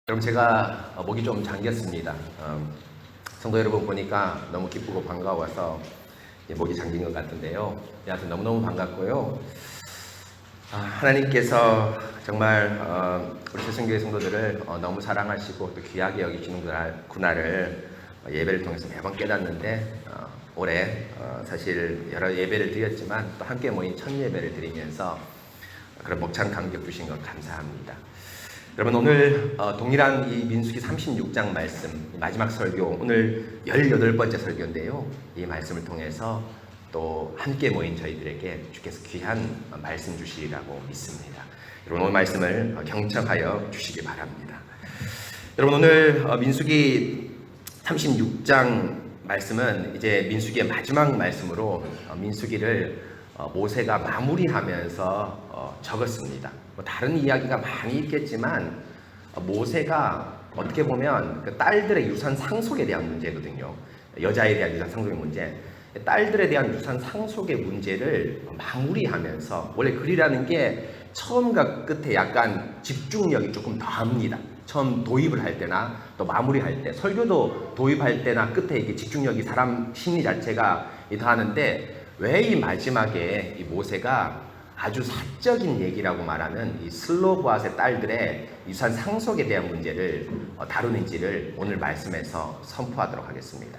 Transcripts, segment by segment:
여러분, 제가 목이 좀 잠겼습니다. 성도 여러분 보니까 너무 기쁘고 반가워서 목이 잠긴 것 같은데요. 여하튼 너무너무 반갑고요. 하나님께서 정말 우리 새성교회 성도들을 너무 사랑하시고 또 귀하게 여기시는구나를 예배를 통해서 매번 깨닫는데, 올해 사실 여러 예배를 드렸지만 또 함께 모인 첫 예배를 드리면서 그런 벅찬 감격 주신 것 감사합니다. 여러분, 오늘 동일한 이 민수기 36장 말씀, 마지막 설교, 오늘 18번째 설교인데요. 이 말씀을 통해서 또 함께 모인 저희들에게 주께서 귀한 말씀 주시리라고 믿습니다. 여러분, 오늘 말씀을 경청하여 주시기 바랍니다. 여러분, 오늘 민수기 36장 말씀은 이제 민수기의 마지막 말씀으로 민수기를 모세가 마무리하면서 적었습니다. 다른 이야기가 많이 있겠지만 모세가 어떻게 보면 그 딸들의 유산 상속에 대한 문제거든요. 여자에 대한 유산 상속의 문제, 딸들에 대한 유산 상속의 문제를 마무리하면서, 원래 글이라는 게 처음과 끝에 약간 집중력이 조금 더합니다. 처음 도입을 할 때나 또 마무리할 때, 설교도 도입할 때나 끝에 이게 집중력이 사람 심리 자체가 더하는데, 왜 이 마지막에 이 모세가 아주 사적인 얘기라고 말하는 이 슬로브앗의 딸들의 유산 상속에 대한 문제를 다루는지를 오늘 말씀에서 선포하도록 하겠습니다.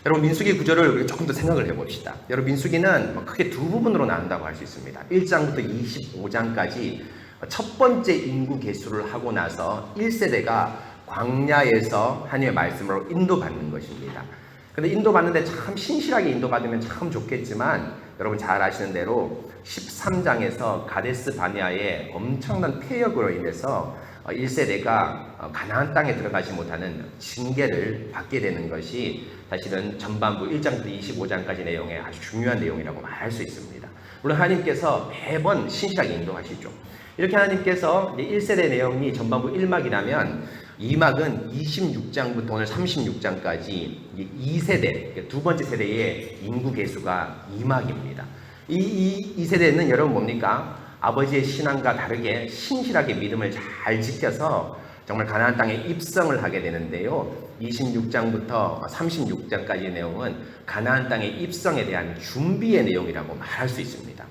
여러분, 민수기 구절을 우리가 조금 더 생각을 해봅시다. 여러분, 민수기는 크게 두 부분으로 나눈다고 할 수 있습니다. 1장부터 25장까지 첫 번째 인구 계수를 하고 나서 1세대가 광야에서 하나님의 말씀으로 인도받는 것입니다. 근데 인도받는데 참 신실하게 인도받으면 참 좋겠지만, 여러분 잘 아시는 대로 13장에서 가데스 바네아의 엄청난 폐역으로 인해서 1세대가 가나안 땅에 들어가지 못하는 징계를 받게 되는 것이 사실은 전반부 1장부터 25장까지 내용의 아주 중요한 내용이라고 말할 수 있습니다. 물론 하나님께서 매번 신실하게 인도하시죠. 이렇게 하나님께서 1세대 내용이 전반부 1막이라면 2막은 26장부터 오늘 36장까지 2세대, 두 번째 세대의 인구 계수가 2막입니다. 이 세대는 여러분 뭡니까? 아버지의 신앙과 다르게 신실하게 믿음을 잘 지켜서 정말 가나안 땅에 입성을 하게 되는데요. 26장부터 36장까지의 내용은 가나안 땅의 입성에 대한 준비의 내용이라고 말할 수 있습니다.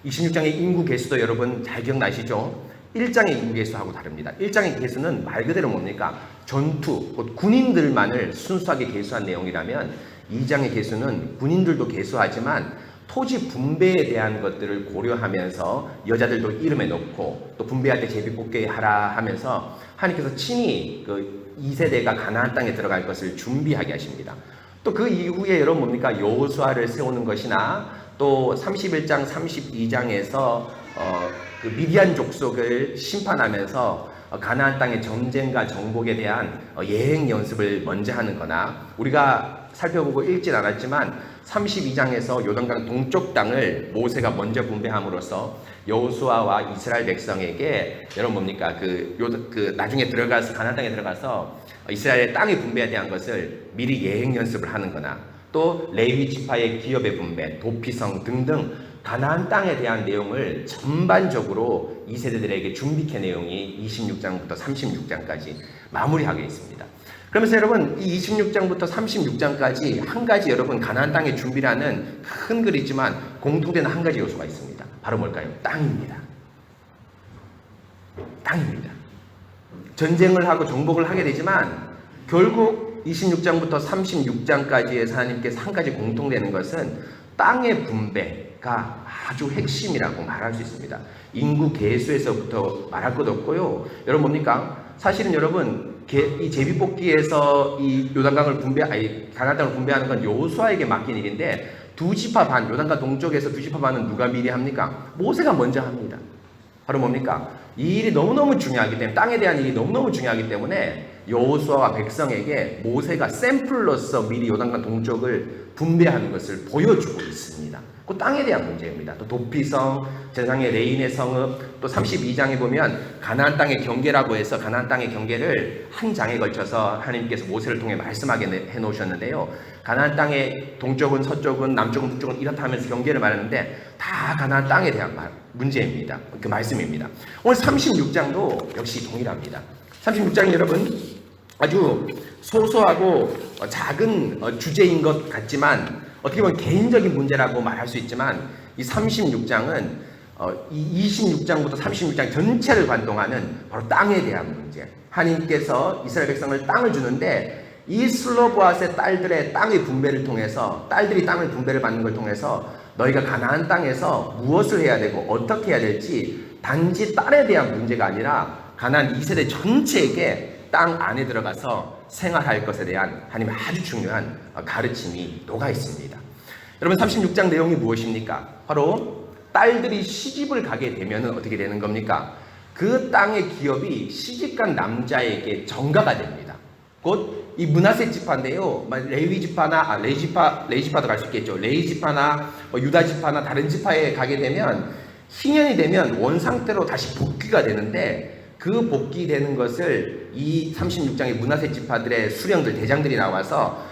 26장의 인구 계수도 여러분 잘 기억나시죠? 1장의 인구 계수하고 다릅니다. 1장의 계수는 말 그대로 뭡니까? 전투, 곧 군인들만을 순수하게 계수한 내용이라면 2장의 계수는 군인들도 계수하지만 토지 분배에 대한 것들을 고려하면서 여자들도 이름에 넣고 또 분배할 때 제비뽑기 하라 하면서 하나님께서 친히 그 2세대가 가나안 땅에 들어갈 것을 준비하게 하십니다. 또 그 이후에 여러분 뭡니까? 여호수아를 세우는 것이나 또 31장, 32장에서 그 미디안 족속을 심판하면서 가나안 땅의 전쟁과 정복에 대한 예행 연습을 먼저 하는 거나, 우리가 살펴보고 읽진 않았지만 32장에서 요단강 동쪽 땅을 모세가 먼저 분배함으로써 여호수아와 이스라엘 백성에게 여러분 뭡니까? 나중에 들어가서 가나안 땅에 들어가서 이스라엘의 땅의 분배에 대한 것을 미리 예행 연습을 하는 거나, 또 레위 지파의 기업의 분배, 도피성 등등 가나안 땅에 대한 내용을 전반적으로 2세대들에게 준비케 내용이 26장부터 36장까지 마무리하게 있습니다. 그러면서 여러분, 이 26장부터 36장까지 한 가지 여러분 가나안 땅의 준비라는 큰 글이지만 공통되는 한 가지 요소가 있습니다. 바로 뭘까요? 땅입니다. 땅입니다. 전쟁을 하고 정복을 하게 되지만 결국 26장부터 36장까지의 하나님께서 한 가지 공통되는 것은 땅의 분배가 아주 핵심이라고 말할 수 있습니다. 인구 계수에서부터 말할 것 없고요. 여러분 뭡니까? 사실은 여러분 이 제비뽑기에서 이 요단강을 가나안 땅을 분배하는 건 여호수아에게 맡긴 일인데, 두 지파 반, 요단강 동쪽에서 두 지파 반은 누가 미리 합니까? 모세가 먼저 합니다. 바로 뭡니까? 이 일이 너무너무 중요하기 때문에, 땅에 대한 일이 너무너무 중요하기 때문에 여호수아와 백성에게 모세가 샘플로서 미리 요단강 동쪽을 분배하는 것을 보여주고 있습니다. 그 땅에 대한 문제입니다. 또 도피성, 제상의 레인의 성읍, 또 32장에 보면 가나안 땅의 경계라고 해서 가나안 땅의 경계를 한 장에 걸쳐서 하나님께서 모세를 통해 말씀하게 해놓으셨는데요. 가나안 땅의 동쪽은 서쪽은 남쪽은 북쪽은 이렇다 하면서 경계를 말하는데 다 가나안 땅에 대한 문제입니다. 그 말씀입니다. 오늘 36장도 역시 동일합니다. 36장이 여러분 아주 소소하고 작은 주제인 것 같지만 어떻게 보면 개인적인 문제라고 말할 수 있지만 이 36장은 이 26장부터 36장 전체를 관통하는 바로 땅에 대한 문제. 하나님께서 이스라엘 백성을 땅을 주는데 이 슬로보앗의 딸들의 땅의 분배를 통해서 딸들이 땅의 분배를 받는 걸 통해서 너희가 가나안 땅에서 무엇을 해야 되고 어떻게 해야 될지 단지 딸에 대한 문제가 아니라 가나안 2세대 전체에게 땅 안에 들어가서 생활할 것에 대한 하나님의 아주 중요한 가르침이 녹아 있습니다. 여러분 36장 내용이 무엇입니까? 바로 딸들이 시집을 가게 되면 어떻게 되는 겁니까? 그 땅의 기업이 시집간 남자에게 전가가 됩니다. 곧 이 므낫세 지파인데요. 레위 지파나 레위 지파도 갈 수 있겠죠. 레위 지파나 유다 지파나 다른 지파에 가게 되면 희년이 되면 원상태로 다시 복귀가 되는데 그 복귀되는 것을 이 36장의 므낫세 지파들의 수령들 대장들이 나와서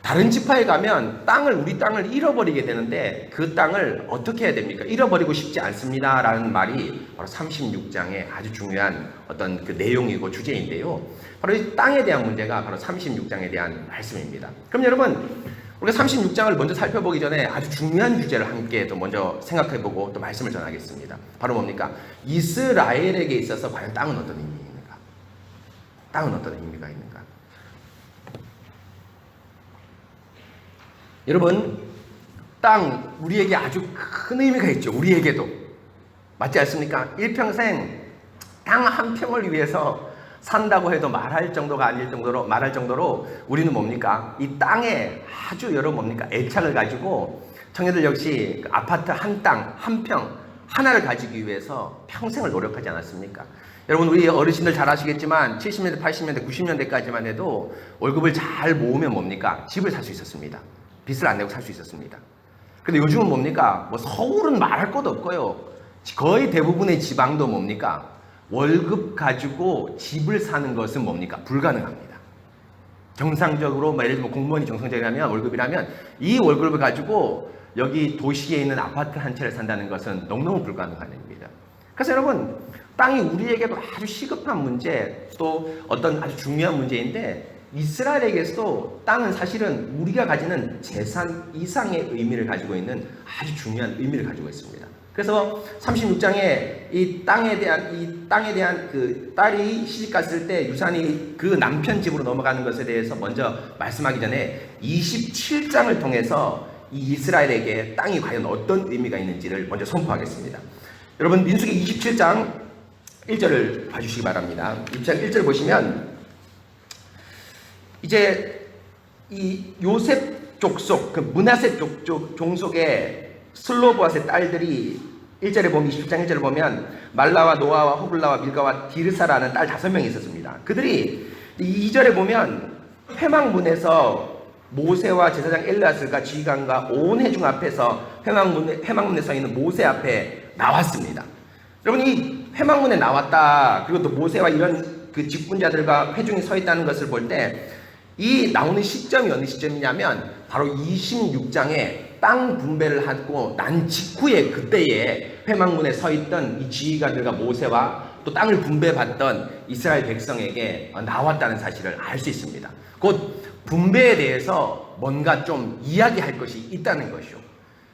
다른 지파에 가면 우리 땅을 잃어버리게 되는데 그 땅을 어떻게 해야 됩니까? 잃어버리고 싶지 않습니다 라는 말이 바로 36장의 아주 중요한 어떤 그 내용이고 주제인데요. 바로 이 땅에 대한 문제가 바로 36장에 대한 말씀입니다. 그럼 여러분 우리가 36장을 먼저 살펴보기 전에 아주 중요한 주제를 함께 또 먼저 생각해보고 또 말씀을 전하겠습니다. 바로 뭡니까? 이스라엘에게 있어서 과연 땅은 어떤 의미입니까? 땅은 어떤 의미가 있는가? 여러분 땅 우리에게 아주 큰 의미가 있죠. 우리에게도 맞지 않습니까? 일평생 땅 한 평을 위해서 산다고 해도 말할 정도로 우리는 뭡니까? 이 땅에 아주 여러 뭡니까? 애착을 가지고 청년들 역시 그 아파트 한 땅 한 평 하나를 가지기 위해서 평생을 노력하지 않았습니까? 여러분 우리 어르신들 잘 아시겠지만 70년대, 80년대, 90년대까지만 해도 월급을 잘 모으면 뭡니까? 집을 살 수 있었습니다. 빚을 안 내고 살 수 있었습니다. 근데 요즘은 뭡니까? 서울은 말할 것도 없고요. 거의 대부분의 지방도 뭡니까? 월급 가지고 집을 사는 것은 뭡니까? 불가능합니다. 정상적으로 예를 들면 공무원이 정상적이라면 월급이라면 이 월급을 가지고 여기 도시에 있는 아파트 한 채를 산다는 것은 너무너무 불가능한 일입니다. 그래서 여러분 땅이 우리에게도 아주 시급한 문제 또 어떤 아주 중요한 문제인데 이스라엘에게서도 땅은 사실은 우리가 가지는 재산 이상의 의미를 가지고 있는 아주 중요한 의미를 가지고 있습니다. 그래서 36장에 이 땅에 대한 그 딸이 시집 갔을 때 유산이 그 남편 집으로 넘어가는 것에 대해서 먼저 말씀하기 전에 27장을 통해서 이 이스라엘에게 땅이 과연 어떤 의미가 있는지를 먼저 선포하겠습니다. 여러분 민수기 27장 1절을 봐주시기 바랍니다. 27장 1절 보시면 이제 이 요셉 족속, 그 므낫세 종속의 슬로보앗의 딸들이 1절에 보면 27장 1절을 보면 말라와 노아와 호글라와 밀가와 디르사라는 딸 5명이 있었습니다. 그들이 2절에 보면 회막문에서 모세와 제사장 엘르아슬과 지휘관과 온 회중 앞에서 회막문에 서 있는 모세 앞에 나왔습니다. 여러분 이 회막문에 나왔다 그리고 또 모세와 이런 그 직분자들과 회중이 서 있다는 것을 볼 때 이 나오는 시점이 어느 시점이냐면 바로 26장에 땅 분배를 하고 난 직후에 그때에 회막문에 서 있던 이 지휘관들과 모세와 또 땅을 분배받던 이스라엘 백성에게 나왔다는 사실을 알 수 있습니다. 곧 분배에 대해서 뭔가 좀 이야기할 것이 있다는 것이요.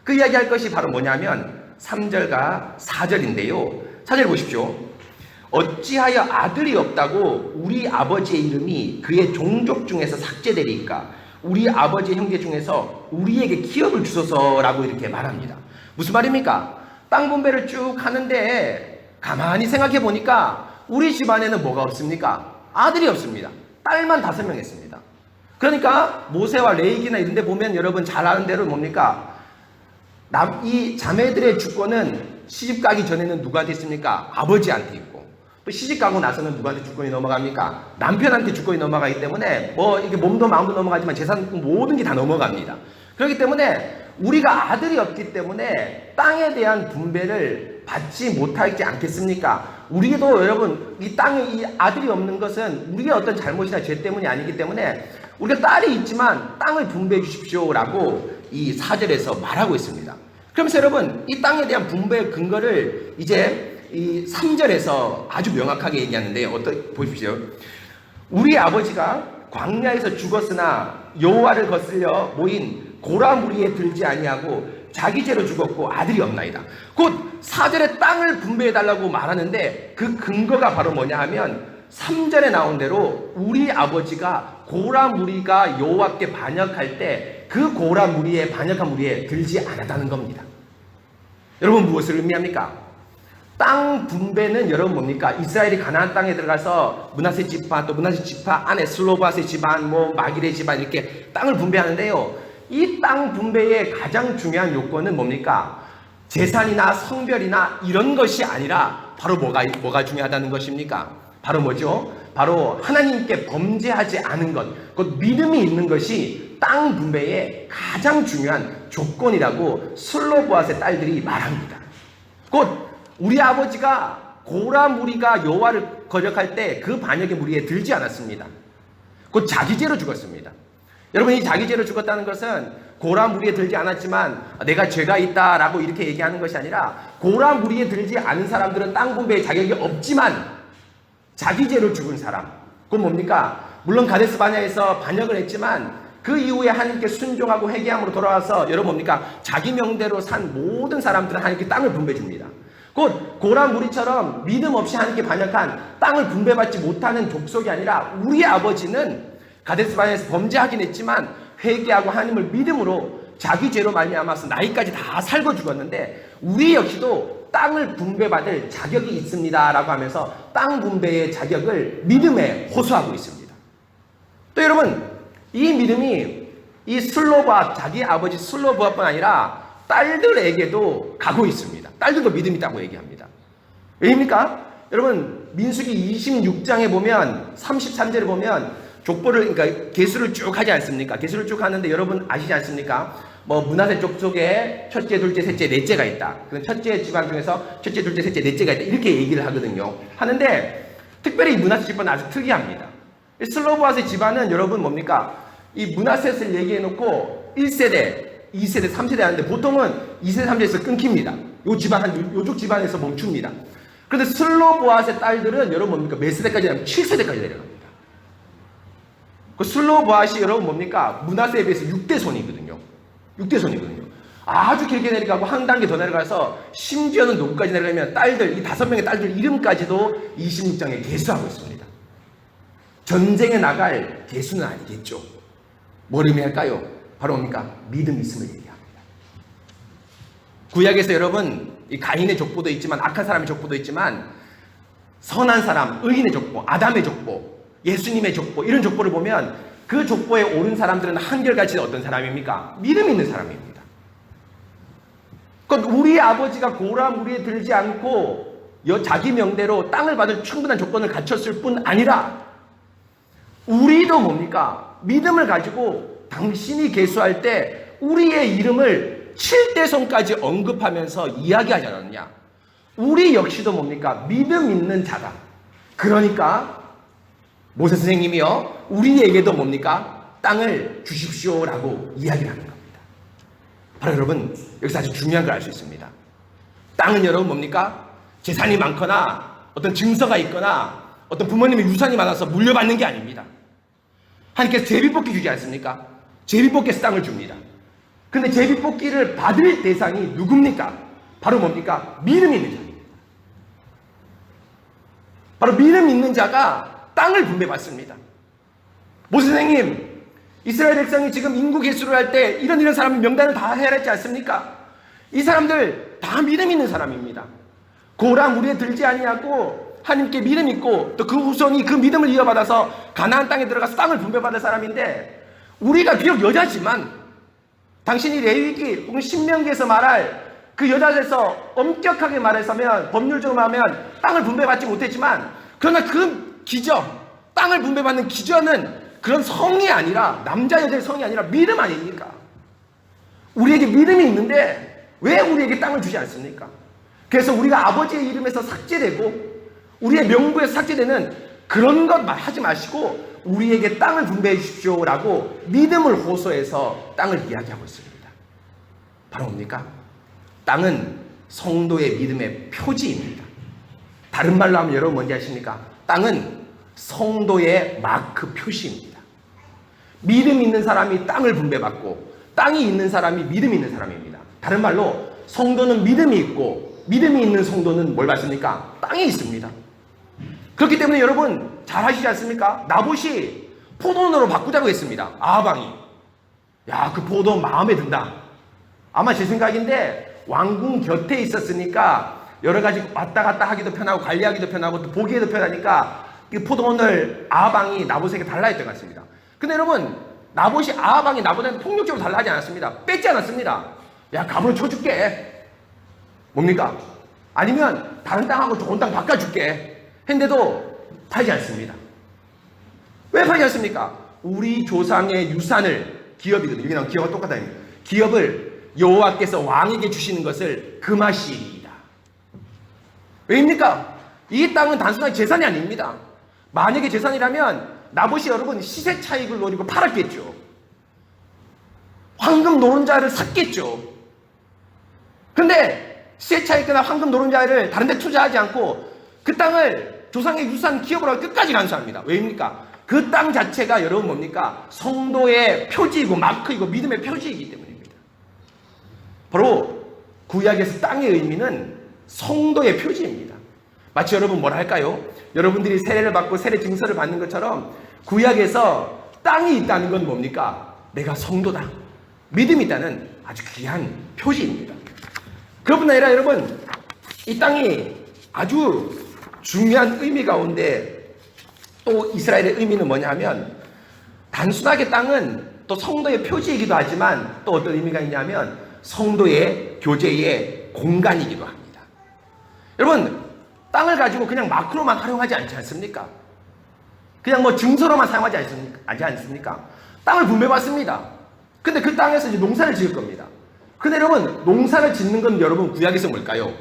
그 이야기할 것이 바로 뭐냐면 3절과 4절인데요. 4절 보십시오. 어찌하여 아들이 없다고 우리 아버지의 이름이 그의 종족 중에서 삭제되리까? 우리 아버지의 형제 중에서 우리에게 기업을 주소서라고 이렇게 말합니다. 무슨 말입니까? 땅 분배를 쭉 하는데 가만히 생각해 보니까 우리 집안에는 뭐가 없습니까? 아들이 없습니다. 딸만 5명 있습니다. 그러니까 모세와 레위기나 이런 데 보면 여러분 잘 아는 대로 뭡니까? 이 자매들의 주권은 시집 가기 전에는 누구한테 있습니까? 아버지한테 있고 또 시집 가고 나서는 누구한테 주권이 넘어갑니까? 남편한테 주권이 넘어가기 때문에 뭐 이게 몸도 마음도 넘어가지만 재산 모든 게 다 넘어갑니다. 그렇기 때문에 우리가 아들이 없기 때문에 땅에 대한 분배를 받지 못하지 않겠습니까? 우리도 여러분 이 땅에 이 아들이 없는 것은 우리의 어떤 잘못이나 죄 때문이 아니기 때문에 우리가 딸이 있지만 땅을 분배해 주십시오라고 이 4절에서 말하고 있습니다. 그러면서 여러분 이 땅에 대한 분배의 근거를 이제 이 3절에서 아주 명확하게 얘기하는데요. 보십시오. 우리 아버지가 광야에서 죽었으나 여호와를 거슬려 모인 고라 무리에 들지 아니하고 자기 죄로 죽었고 아들이 없나이다. 곧 4절에 땅을 분배해달라고 말하는데 그 근거가 바로 뭐냐 하면 3절에 나온 대로 우리 아버지가 고라 무리가 여호와께 반역할 때 그 고라 무리에 반역한 무리에 들지 않았다는 겁니다. 여러분 무엇을 의미합니까? 땅 분배는 여러분 뭡니까? 이스라엘이 가나안 땅에 들어가서 므낫세 지파 또 므낫세 지파 안에 슬로바세 집안 마길의 집안 이렇게 땅을 분배하는데요. 이 땅 분배의 가장 중요한 요건은 뭡니까? 재산이나 성별이나 이런 것이 아니라 바로 뭐가 중요하다는 것입니까? 바로 뭐죠? 바로 하나님께 범죄하지 않은 것, 곧 믿음이 있는 것이 땅 분배의 가장 중요한 조건이라고 슬로보앗의 딸들이 말합니다. 곧 우리 아버지가 고라 무리가 여호와를 거역할 때 그 반역의 무리에 들지 않았습니다. 곧 자기 죄로 죽었습니다. 여러분 이 자기 죄로 죽었다는 것은 고라 무리에 들지 않았지만 내가 죄가 있다라고 이렇게 얘기하는 것이 아니라 고라 무리에 들지 않은 사람들은 땅 분배에 자격이 없지만 자기 죄로 죽은 사람, 그건 뭡니까? 물론 가데스 바냐에서 반역을 했지만 그 이후에 하나님께 순종하고 회개함으로 돌아와서 여러분 뭡니까? 자기 명대로 산 모든 사람들은 하나님께 땅을 분배해 줍니다. 곧 고라 무리처럼 믿음 없이 하나님께 반역한 땅을 분배받지 못하는 족속이 아니라 우리 아버지는 가데스 바냐에서 범죄하긴 했지만 회개하고 하나님을 믿음으로 자기 죄로 말미암아서 나이까지 다 살고 죽었는데 우리 역시도 땅을 분배받을 자격이 있습니다 라고 하면서 땅 분배의 자격을 믿음에 호소하고 있습니다. 또 여러분 이 믿음이 이 슬로바 자기 아버지 슬로바뿐 아니라 딸들에게도 가고 있습니다. 딸들도 믿음이 있다고 얘기합니다. 왜입니까? 여러분 민수기 26장에 보면 33절에 보면 족보를 그러니까 계수를 쭉 하지 않습니까? 계수를 쭉 하는데 여러분 아시지 않습니까? 므낫세 족속에 첫째, 둘째, 셋째, 넷째가 있다. 그 첫째 집안 중에서 첫째, 둘째, 셋째, 넷째가 있다. 이렇게 얘기를 하거든요. 하는데 특별히 므낫세 집안은 아주 특이합니다. 슬로보앗의 집안은 여러분 뭡니까? 이 므낫셋을 얘기해놓고 1세대, 2세대, 3세대 하는데 보통은 2세대, 3세대에서 끊깁니다. 요쪽 집안에서 멈춥니다. 그런데 슬로보앗의 딸들은 여러분 뭡니까? 몇 세대까지 하면 7세대까지 내려갑니다. 그 슬로보앗이 여러분 뭡니까? 므낫세에 비해서 6대 손이거든요. 6대 손이거든요. 아주 길게 내려가고 한 단계 더 내려가서 심지어는 누구까지 내려가면 딸들, 이 5명의 딸들 이름까지도 26장에 계수하고 있습니다. 전쟁에 나갈 계수는 아니겠죠. 뭘 의미할까요? 바로 뭡니까? 믿음 있음을 얘기합니다. 구약에서 여러분 이 가인의 족보도 있지만 악한 사람의 족보도 있지만 선한 사람, 의인의 족보, 아담의 족보, 예수님의 족보 이런 족보를 보면 그 족보에 오른 사람들은 한결같이 어떤 사람입니까? 믿음 있는 사람입니다. 그러니까 우리 아버지가 고라 무리에 들지 않고 자기 명대로 땅을 받을 충분한 조건을 갖췄을 뿐 아니라 우리도 뭡니까? 믿음을 가지고 당신이 계수할 때 우리의 이름을 7대손까지 언급하면서 이야기하지 않았느냐? 우리 역시도 뭡니까? 믿음 있는 자다. 그러니까 모세 선생님이요 우리에게도 뭡니까? 땅을 주십시오라고 이야기를 하는 겁니다. 바로 여러분 여기서 아주 중요한 걸 알 수 있습니다. 땅은 여러분 뭡니까? 재산이 많거나 어떤 증서가 있거나 어떤 부모님의 유산이 많아서 물려받는 게 아닙니다. 하나님께서 제비뽑기 주지 않습니까? 제비뽑기에서 땅을 줍니다. 근데 제비뽑기를 받을 대상이 누굽니까? 바로 뭡니까? 믿음 있는 자입니다. 바로 믿음 있는 자가 땅을 분배받습니다. 모세 선생님, 이스라엘 백성이 지금 인구 계수를 할 때 이런 사람의 명단을 다 해야 했지 않습니까? 이 사람들 다 믿음 있는 사람입니다. 고라 무리에 들지 아니하고 하나님께 믿음 있고 또 그 후손이 그 믿음을 이어받아서 가나안 땅에 들어가서 땅을 분배받을 사람인데 우리가 비록 여자지만 당신이 레위기 혹은 신명기에서 말할 그 여자에서 엄격하게 말해서면 법률적으로 말하면 땅을 분배받지 못했지만 그러나 그 기저, 땅을 분배받는 기저는 그런 성이 아니라 남자 여자의 성이 아니라 믿음 아닙니까? 우리에게 믿음이 있는데 왜 우리에게 땅을 주지 않습니까? 그래서 우리가 아버지의 이름에서 삭제되고 우리의 명부에서 삭제되는 그런 것 하지 마시고 우리에게 땅을 분배해 주십시오라고 믿음을 호소해서 땅을 이야기하고 있습니다. 바로 뭡니까? 땅은 성도의 믿음의 표지입니다. 다른 말로 하면 여러분 뭔지 아십니까? 땅은 성도의 마크 표시입니다. 믿음 있는 사람이 땅을 분배받고 땅이 있는 사람이 믿음 있는 사람입니다. 다른 말로 성도는 믿음이 있고 믿음이 있는 성도는 뭘 받습니까? 땅에 있습니다. 그렇기 때문에 여러분 잘 아시지 않습니까? 나봇이 포도원으로 바꾸자고 했습니다. 아하방이. 야, 그 포도원 마음에 든다. 아마 제 생각인데 왕궁 곁에 있었으니까 여러 가지 왔다 갔다 하기도 편하고 관리하기도 편하고 또 보기에도 편하니까 이 포도원을 아하방이 나봇에게 달라 했던 것 같습니다. 근데 여러분 나봇이 아하방이 나봇한테 폭력적으로 달라 하지 않았습니다. 뺏지 않았습니다. 야, 값으로 쳐줄게. 뭡니까? 아니면 다른 땅하고 좋은 땅 바꿔줄게. 했는데도 팔지 않습니다. 왜 팔지 않습니까? 우리 조상의 유산을, 기업이거든요. 여기 나온 기업과 똑같다. 기업을 여호와께서 왕에게 주시는 것을 금하시리이다. 왜입니까? 이 땅은 단순하게 재산이 아닙니다. 만약에 재산이라면 나봇이 여러분 시세 차익을 노리고 팔았겠죠. 황금 노른자를 샀겠죠. 근데 시세 차익이나 황금 노른자를 다른 데 투자하지 않고 그 땅을 조상의 유산 기업으로 끝까지 간수합니다. 왜입니까? 그 땅 자체가 여러분 뭡니까? 성도의 표지이고 마크이고 믿음의 표지이기 때문입니다. 바로 구약에서 땅의 의미는 성도의 표지입니다. 마치 여러분 뭐라 할까요? 여러분들이 세례를 받고 세례 증서를 받는 것처럼 구약에서 땅이 있다는 건 뭡니까? 내가 성도다. 믿음이 있다는 아주 귀한 표지입니다. 그뿐 아니라 여러분 이 땅이 아주 중요한 의미 가운데 또 이스라엘의 의미는 뭐냐 하면 단순하게 땅은 또 성도의 표지이기도 하지만 또 어떤 의미가 있냐면 성도의 교제의 공간이기도 합니다. 여러분 땅을 가지고 그냥 마크로만 활용하지 않지 않습니까? 그냥 뭐 증서로만 사용하지 않습니까? 땅을 분배받습니다. 근데 그 땅에서 이제 농사를 지을 겁니다. 근데 여러분 농사를 짓는 건 여러분 구약에서 뭘까요?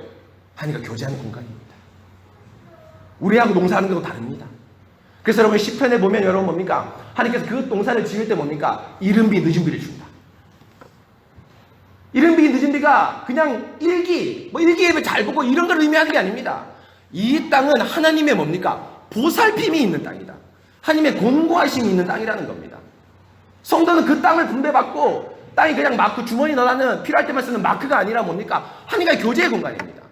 하나님과 교제하는 공간입니다. 우리하고 농사하는 것도 다릅니다. 그래서 여러분 시편에 보면 여러분 뭡니까? 하나님께서 그 농사를 지을 때 뭡니까? 이른비 늦은비를 준다. 이른비 늦은비가 그냥 일기예배 잘 보고 이런 걸 의미하는 게 아닙니다. 이 땅은 하나님의 뭡니까? 보살핌이 있는 땅이다. 하나님의 공고하심이 있는 땅이라는 겁니다. 성도는 그 땅을 분배받고 땅이 그냥 마크 주머니 넣어놓는 필요할 때만 쓰는 마크가 아니라 뭡니까? 하나님과의 교제의 공간입니다.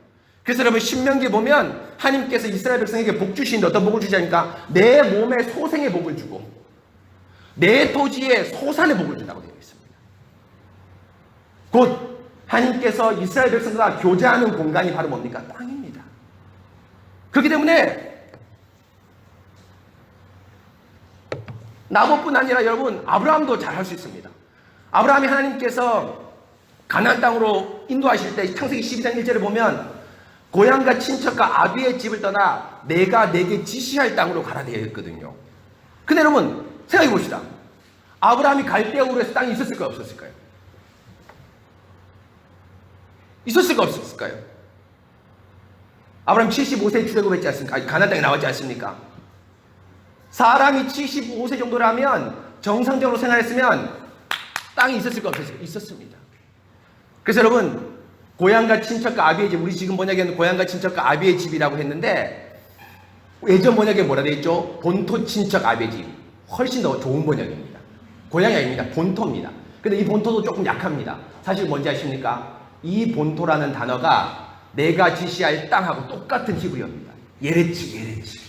그래서 여러분 신명기에 보면 하나님께서 이스라엘 백성에게 복 주시는데 어떤 복을 주자니까 내 몸에 소생의 복을 주고 내 토지에 소산의 복을 준다고 되어 있습니다. 곧 하나님께서 이스라엘 백성과 교제하는 공간이 바로 뭡니까? 땅입니다. 그렇기 때문에 나봇뿐 아니라 여러분 아브라함도 잘할 수 있습니다. 아브라함이 하나님께서 가나안 땅으로 인도하실 때 창세기 12장 1절을 보면 고향과 친척과 아비의 집을 떠나 내가 내게 지시할 땅으로 가라 되어 있거든요. 근데 여러분 생각해 봅시다. 아브라함이 갈대아 우르에서 땅이 있었을까요? 없었을까요? 있었을까요? 없었을까요? 아브라함 75세에 출애굽했지 않습니까? 가나안 땅에 나왔지 않습니까? 사람이 75세 정도라면 정상적으로 생활했으면 땅이 있었을까 없었을까? 있었습니다. 그래서 여러분 고향과 친척과 아비의 집, 우리 지금 번역에는 고향과 친척과 아비의 집이라고 했는데 예전 번역에 뭐라 되어 있죠? 본토 친척 아비의 집. 훨씬 더 좋은 번역입니다. 고향이 아닙니다. 본토입니다. 근데 이 본토도 조금 약합니다. 사실 뭔지 아십니까? 이 본토라는 단어가 내가 지시할 땅하고 똑같은 히브리어입니다. 예레치.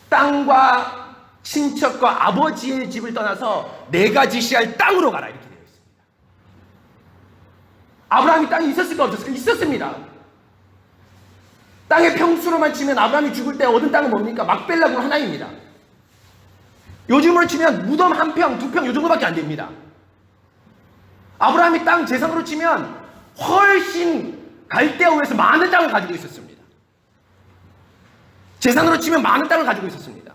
땅과 친척과 아버지의 집을 떠나서 내가 지시할 땅으로 가라 이렇게 되어 있습니다. 아브라함이 땅이 있었을까 없었을까? 있었습니다. 땅의 평수로만 치면 아브라함이 죽을 때 얻은 땅은 뭡니까? 막벨라 굴 하나입니다. 요즘으로 치면 무덤 한 평, 두 평 요 정도밖에 안 됩니다. 아브라함이 땅 재산으로 치면 훨씬 갈대아우에서 많은 땅을 가지고 있었습니다. 재산으로 치면 많은 땅을 가지고 있었습니다.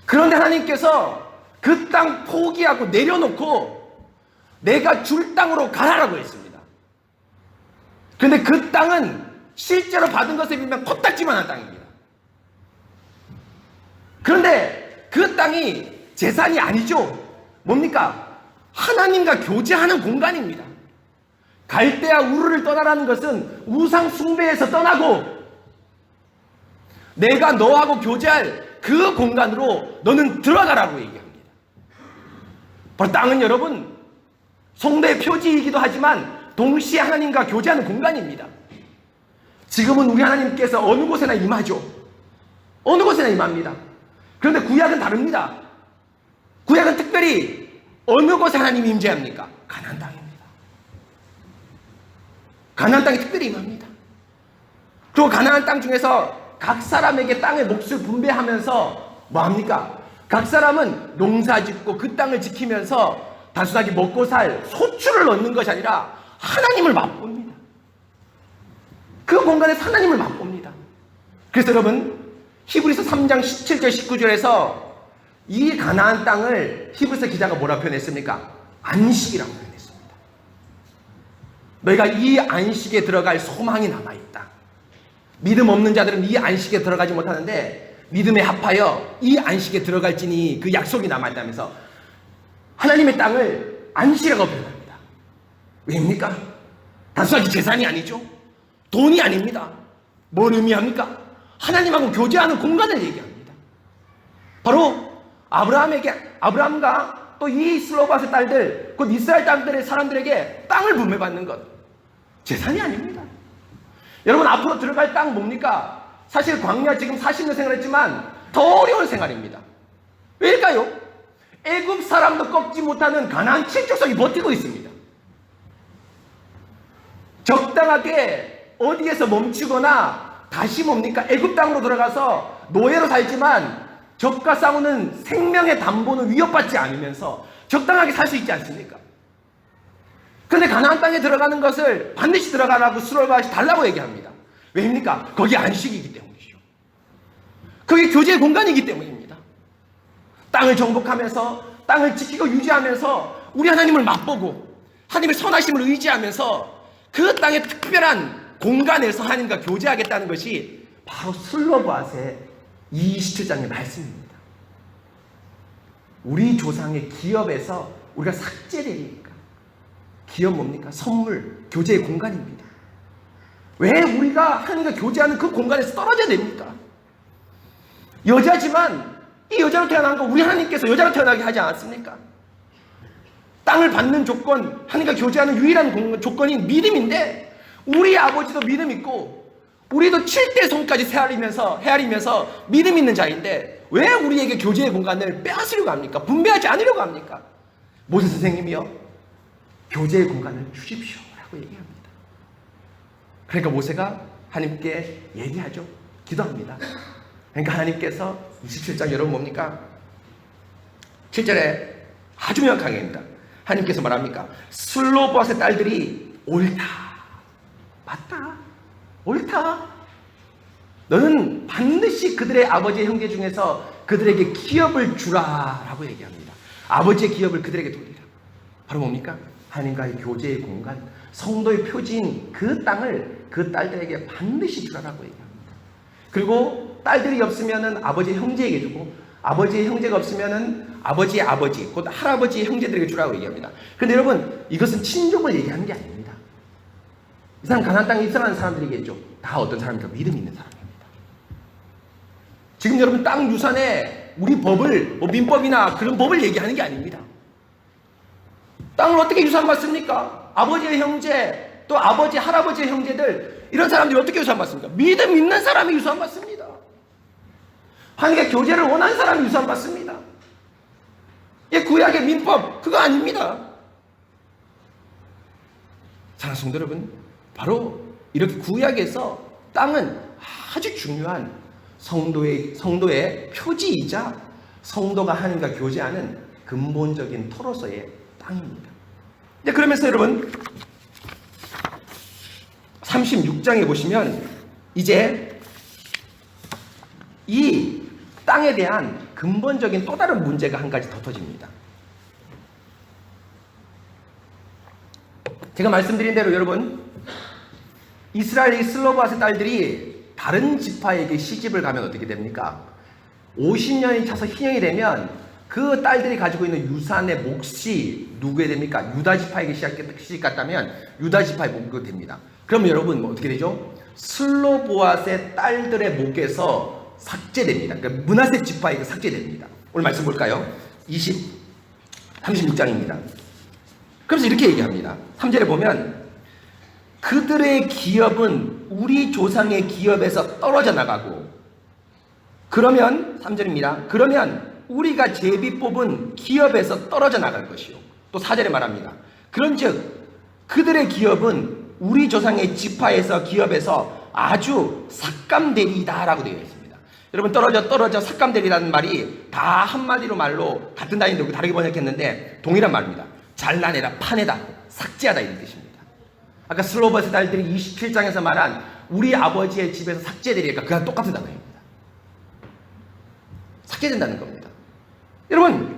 그런데 하나님께서 그 땅 포기하고 내려놓고 내가 줄 땅으로 가라라고 했습니다. 그런데 그 땅은 실제로 받은 것에 비하면 코딱지만한 땅입니다. 그런데 그 땅이 재산이 아니죠. 뭡니까? 하나님과 교제하는 공간입니다. 갈대아 우르를 떠나라는 것은 우상 숭배에서 떠나고 내가 너하고 교제할 그 공간으로 너는 들어가라고 얘기합니다. 바로 땅은 여러분 성도의 표지이기도 하지만 동시에 하나님과 교제하는 공간입니다. 지금은 우리 하나님께서 어느 곳에나 임하죠. 어느 곳에나 임합니다. 그런데 구약은 다릅니다. 구약은 특별히 어느 곳에 하나님이 임재합니까? 가나안 땅입니다. 가나안 땅이 특별히 임합니다. 또 가나안 땅 중에서 각 사람에게 땅의 몫을 분배하면서 뭐합니까? 각 사람은 농사 짓고 그 땅을 지키면서 단순하게 먹고 살 소출을 얻는 것이 아니라 하나님을 맛봅니다. 그 공간에서 하나님을 맛봅니다. 그래서 여러분 히브리서 3장 17절 19절에서 이 가나안 땅을 히브리서 기자가 뭐라 표현했습니까? 안식이라고 표현했습니다. 너희가 이 안식에 들어갈 소망이 남아있다. 믿음 없는 자들은 이 안식에 들어가지 못하는데 믿음에 합하여 이 안식에 들어갈지니 그 약속이 남아있다면서 하나님의 땅을 안식이라고 표현합니다. 왜입니까? 단순하게 재산이 아니죠. 돈이 아닙니다. 뭘 의미합니까? 하나님하고 교제하는 공간을 얘기합니다. 바로 아브라함과 또 이 슬로바스 딸들, 곧 이스라엘 땅들의 사람들에게 땅을 분배받는 것, 재산이 아닙니다. 여러분 앞으로 들어갈 땅 뭡니까? 사실 광야 지금 40년 생활했지만 더 어려운 생활입니다. 왜일까요? 애굽 사람도 꺾지 못하는 가나안 칠족성이 버티고 있습니다. 적당하게 어디에서 멈추거나 다시 뭡니까? 애굽 땅으로 들어가서 노예로 살지만 적과 싸우는 생명의 담보는 위협받지 않으면서 적당하게 살 수 있지 않습니까? 그런데 가나안 땅에 들어가는 것을 반드시 들어가라고 스롤바시 달라고 얘기합니다. 왜입니까? 거기 안식이기 때문이죠. 거기 교제의 공간이기 때문입니다. 땅을 정복하면서 땅을 지키고 유지하면서 우리 하나님을 맛보고 하나님의 선하심을 의지하면서 그 땅의 특별한 공간에서 하나님과 교제하겠다는 것이 바로 슬로바스의 27장의 말씀입니다. 우리 조상의 기업에서 우리가 삭제되니까 기업 뭡니까? 선물, 교제의 공간입니다. 왜 우리가 하나님과 교제하는 그 공간에서 떨어져야 됩니까? 여자지만 이 여자로 태어난 거 우리 하나님께서 여자로 태어나게 하지 않았습니까? 땅을 받는 조건, 하나님과 교제하는 유일한 조건인 믿음인데 우리 아버지도 믿음 있고 우리도 7대 손까지 헤아리면서 믿음 있는 자인데 왜 우리에게 교제의 공간을 빼앗으려고 합니까? 분배하지 않으려고 합니까? 모세 선생님이요, 교제의 공간을 주십시오 라고 얘기합니다. 그러니까 모세가 하나님께 얘기하죠. 기도합니다. 그러니까 하나님께서 27장 여러분 뭡니까? 7절에 아주 명확하게 합니다. 하나님께서 말합니까? 슬로보아스의 딸들이 옳다, 맞다, 옳다. 너는 반드시 그들의 아버지의 형제 중에서 그들에게 기업을 주라 라고 얘기합니다. 아버지의 기업을 그들에게 돌리라. 바로 뭡니까? 하나님과의 교제의 공간, 성도의 표지인 그 땅을 그 딸들에게 반드시 주라라고 얘기합니다. 그리고 딸들이 없으면은 아버지의 형제에게 주고 아버지의 형제가 없으면은 아버지의 아버지, 곧 할아버지의 형제들에게 주라고 얘기합니다. 그런데 여러분 이것은 친족을 얘기하는 게 아닙니다. 이 사람 가나안 땅에 입성하는 사람들이겠죠. 다 어떤 사람입니까? 믿음 있는 사람입니다. 지금 여러분 땅 유산에 우리 법을 민법이나 그런 법을 얘기하는 게 아닙니다. 땅을 어떻게 유산받습니까? 아버지의 형제, 또 아버지, 할아버지의 형제들, 이런 사람들이 어떻게 유산받습니까? 믿음 있는 사람이 유산받습니다. 하나님과 교제를 원하는 사람이 유산받습니다. 이 구약의 민법 그거 아닙니다. 사랑하는 성도 여러분, 바로 이렇게 구약에서 땅은 아주 중요한 성도의 표지이자 성도가 하나님과 교제하는 근본적인 토로서의 땅입니다. 네, 그러면서 여러분 36장에 보시면 이제 이 땅에 대한 근본적인 또 다른 문제가 한 가지 더 터집니다. 제가 말씀드린 대로 여러분 이스라엘의 슬로바스 딸들이 다른 지파에게 시집을 가면 어떻게 됩니까? 50년이 차서 희년이 되면 그 딸들이 가지고 있는 유산의 몫이 누구에 됩니까? 유다 지파에게 시집 갔다면 유다 지파의 목이 됩니다. 그럼 여러분 어떻게 되죠? 슬로보앗의 딸들의 목에서 삭제됩니다. 그러니까 므낫세 지파에게 삭제됩니다. 오늘 말씀 볼까요? 36장입니다. 그래서 이렇게 얘기합니다. 3절에 보면 그들의 기업은 우리 조상의 기업에서 떨어져 나가고, 그러면 3절입니다. 그러면 우리가 제비 뽑은 기업에서 떨어져 나갈 것이요. 또 4절에 말합니다. 그런즉 그들의 기업은 우리 조상의 지파에서 기업에서 아주 삭감되리이다라고 되어 있습니다. 여러분, 떨어져 삭감되리라는 말이 다 한마디로 말로 같은 단위인데 다르게 번역했는데 동일한 말입니다. 잘라내다, 파내다, 삭제하다 이런 뜻입니다. 아까 슬로보앗의 딸들이 27장에서 말한 우리 아버지의 집에서 삭제되리니까 그냥 똑같은 단어입니다. 삭제된다는 겁니다. 여러분,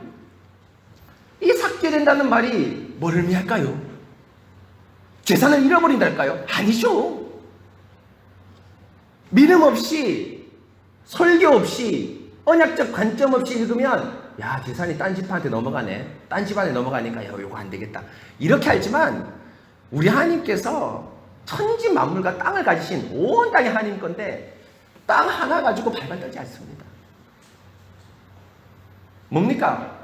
이 삭제된다는 말이 뭘 의미할까요? 재산을 잃어버린달까요? 아니죠. 믿음 없이, 설교 없이, 언약적 관점 없이 읽으면 야, 재산이 딴 집한테 넘어가네, 딴 집안에 넘어가니까 야, 이거 안 되겠다 이렇게 알지만, 우리 하나님께서 천지 만물과 땅을 가지신 온 땅이 하나님 건데 땅 하나 가지고 발발 떨지 않습니다. 뭡니까?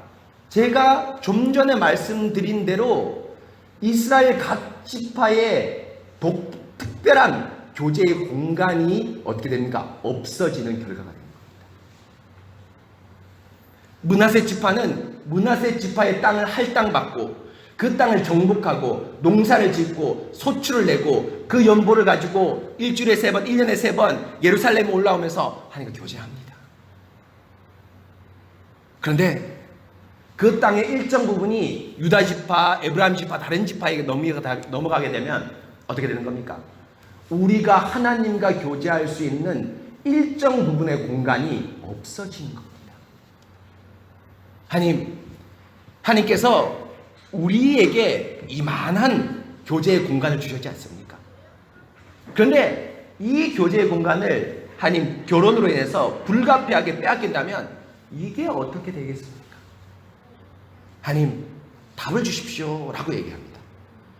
제가 좀 전에 말씀드린 대로 이스라엘 각 지파의 특별한 교제의 공간이 어떻게 됩니까? 없어지는 결과가 됩니다. 므낫세 지파는 므낫세 지파의 땅을 할당받고 그 땅을 정복하고 농사를 짓고 소출을 내고 그 연보를 가지고 일주일에 3번, 1년에 3번 예루살렘에 올라오면서 하나님과 교제합니다. 그런데 그 땅의 일정 부분이 유다 지파, 에브라임 지파, 다른 지파에게 넘어가게 되면 어떻게 되는 겁니까? 우리가 하나님과 교제할 수 있는 일정 부분의 공간이 없어지는 겁니다. 하나님께서 우리에게 이만한 교제의 공간을 주셨지 않습니까? 그런데 이 교제의 공간을 하나님 결혼으로 인해서 불가피하게 빼앗긴다면 이게 어떻게 되겠습니까? 하나님 답을 주십시오 라고 얘기합니다.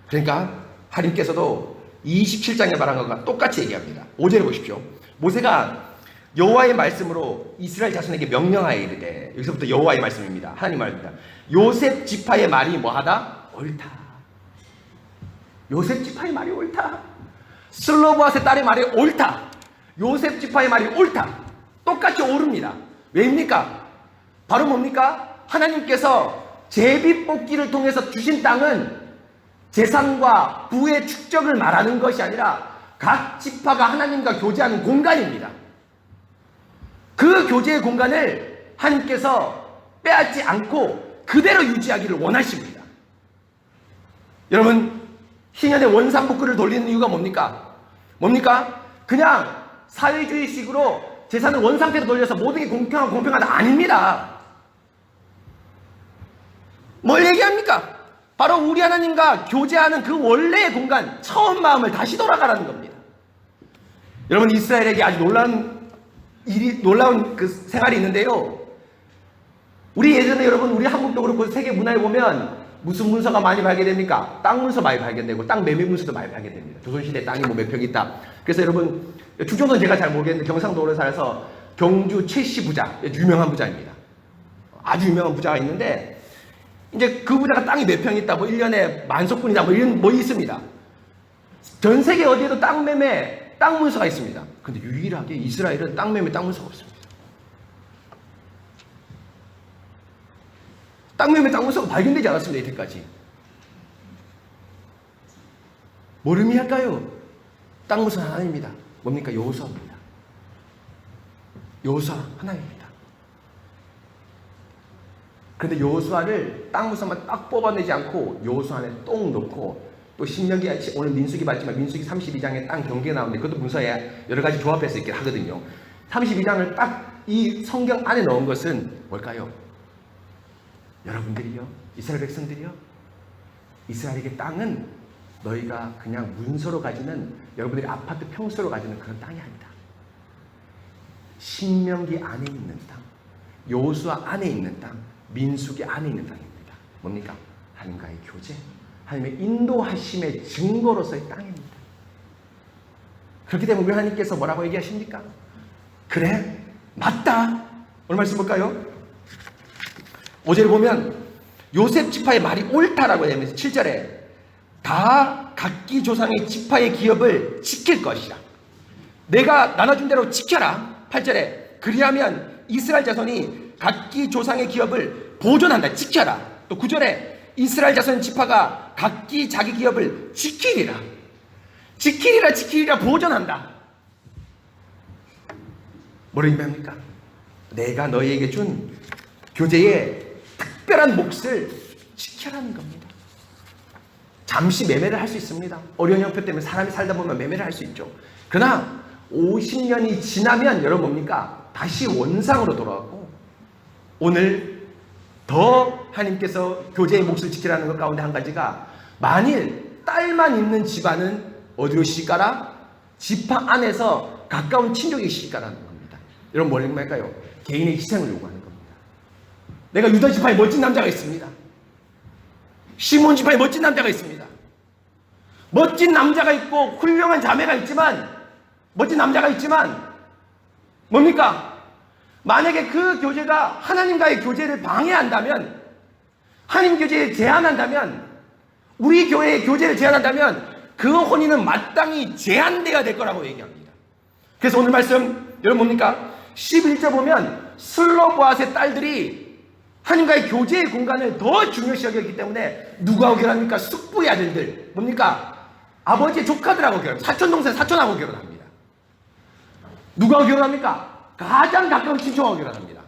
그러니까 하나님께서도 27장에 말한 것과 똑같이 얘기합니다. 5절에 보십시오. 모세가 여호와의 말씀으로 이스라엘 자손에게 명령하여 이르되, 여기서부터 여호와의 말씀입니다. 하나님 말입니다. 요셉 지파의 말이 뭐하다? 옳다. 요셉 지파의 말이 옳다. 슬로보앗의 딸의 말이 옳다. 요셉 지파의 말이 옳다. 똑같이 옳습니다. 왜입니까? 바로 뭡니까? 하나님께서 제비 뽑기를 통해서 주신 땅은 재산과 부의 축적을 말하는 것이 아니라 각 지파가 하나님과 교제하는 공간입니다. 그 교제의 공간을 하나님께서 빼앗지 않고 그대로 유지하기를 원하십니다. 여러분, 희년의 원상복구를 돌리는 이유가 뭡니까? 그냥 사회주의식으로 재산을 원상태로 돌려서 모든 게 공평하다 아닙니다. 뭘 얘기합니까? 바로 우리 하나님과 교제하는 그 원래의 공간, 처음 마음을 다시 돌아가라는 겁니다. 여러분, 이스라엘에게 아주 놀라운 그 생활이 있는데요. 우리 예전에 여러분, 우리 한국도 그렇고 세계 문화에 보면 무슨 문서가 많이 발견됩니까? 땅 문서 많이 발견되고 땅 매매 문서도 많이 발견됩니다. 조선시대 땅이 뭐 몇 평 있다. 그래서 여러분, 충청도는 제가 잘 모르겠는데 경상도로 살아서 경주 최씨 부자, 유명한 부자입니다. 아주 유명한 부자가 있는데 이제 그 부자가 땅이 몇 평 있다, 뭐 1년에 만석분이다, 뭐 이런 뭐 있습니다. 전 세계 어디에도 땅 매매, 땅 문서가 있습니다. 근데 유일하게 이스라엘은 땅 매매, 땅 문서가 없습니다. 땅 매매, 땅 문서가 발견되지 않았습니다. 이때까지. 뭘 의미할까요? 땅 문서는 하나입니다. 뭡니까? 여호수아입니다. 여호수아 하나입니다. 그런데 여호수아를 땅 문서만 딱 뽑아내지 않고 여호수아 안에 똥 넣고, 또 신명기, 오늘 민수기 봤지만 민수기 32장에 땅 경계가 나오는데 그것도 문서에 여러 가지 조합해서 이렇게 하거든요. 32장을 딱 이 성경 안에 넣은 것은 뭘까요? 여러분들이요, 이스라엘 백성들이요, 이스라엘에게 땅은 너희가 그냥 문서로 가지는, 여러분들이 아파트 평수로 가지는 그런 땅이 아니다. 신명기 안에 있는 땅, 여호수아 안에 있는 땅, 민수기 안에 있는 땅입니다. 뭡니까? 하나님과의 교제, 하나님의 인도하심의 증거로서의 땅입니다. 그렇기 때문에 우리 하나님께서 뭐라고 얘기하십니까? 그래, 맞다. 오늘 말씀 볼까요? 5절에 보면 요셉 지파의 말이 옳다라고 하면서 7절에 다 각기 조상의 지파의 기업을 지킬 것이라. 내가 나눠준 대로 지켜라. 8절에 그리하면 이스라엘 자손이 각기 조상의 기업을 보존한다. 지켜라. 또 9절에 이스라엘 자손 지파가 각기 자기 기업을 지키리라. 지키리라 보존한다. 뭐를 의미합니까? 내가 너희에게 준 교제의 특별한 몫을 지켜라는 겁니다. 잠시 매매를 할 수 있습니다. 어려운 형편 때문에 사람이 살다 보면 매매를 할 수 있죠. 그러나 50년이 지나면 여러분 뭡니까? 다시 원상으로 돌아가고, 오늘 더 하나님께서 교제의 몫을 지키라는 것 가운데 한 가지가, 만일 딸만 있는 집안은 어디로 시집가라? 지파 안에서 가까운 친족이 시집가라는 겁니다. 여러분 뭘 의미할까요? 개인의 희생을 요구하는 겁니다. 내가 유다 지파에 멋진 남자가 있습니다. 시몬 지파에 멋진 남자가 있습니다. 멋진 남자가 있고 훌륭한 자매가 있지만, 멋진 남자가 있지만 뭡니까? 만약에 그 교제가 하나님과의 교제를 방해한다면, 하나님 교제에 제한한다면, 우리 교회의 교제를 제한한다면 그 혼인은 마땅히 제한되어야 될 거라고 얘기합니다. 그래서 오늘 말씀 여러분 뭡니까? 11절 보면 슬로보앗의 딸들이 하나님과의 교제의 공간을 더 중요시 여겼기 때문에 누구하고 결혼합니까? 숙부의 아들들, 뭡니까? 아버지의 조카들하고 결혼합니다. 사촌동생 사촌하고 결혼합니다. 누구하고 결혼합니까? 가장 가까운 친척하고 결혼합니다.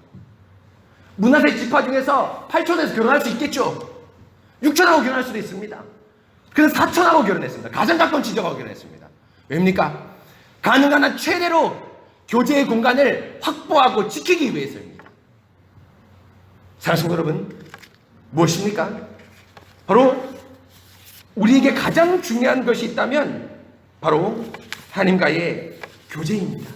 문하세 지파 중에서 8촌에서 결혼할 수 있겠죠. 6촌하고 결혼할 수도 있습니다. 그래서 4촌하고 결혼했습니다. 가장 가까운 친척하고 결혼했습니다. 왜입니까? 가능한 한 최대로 교제의 공간을 확보하고 지키기 위해서입니다. 사랑하는 여러분, 무엇입니까? 바로 우리에게 가장 중요한 것이 있다면 바로 하나님과의 교제입니다.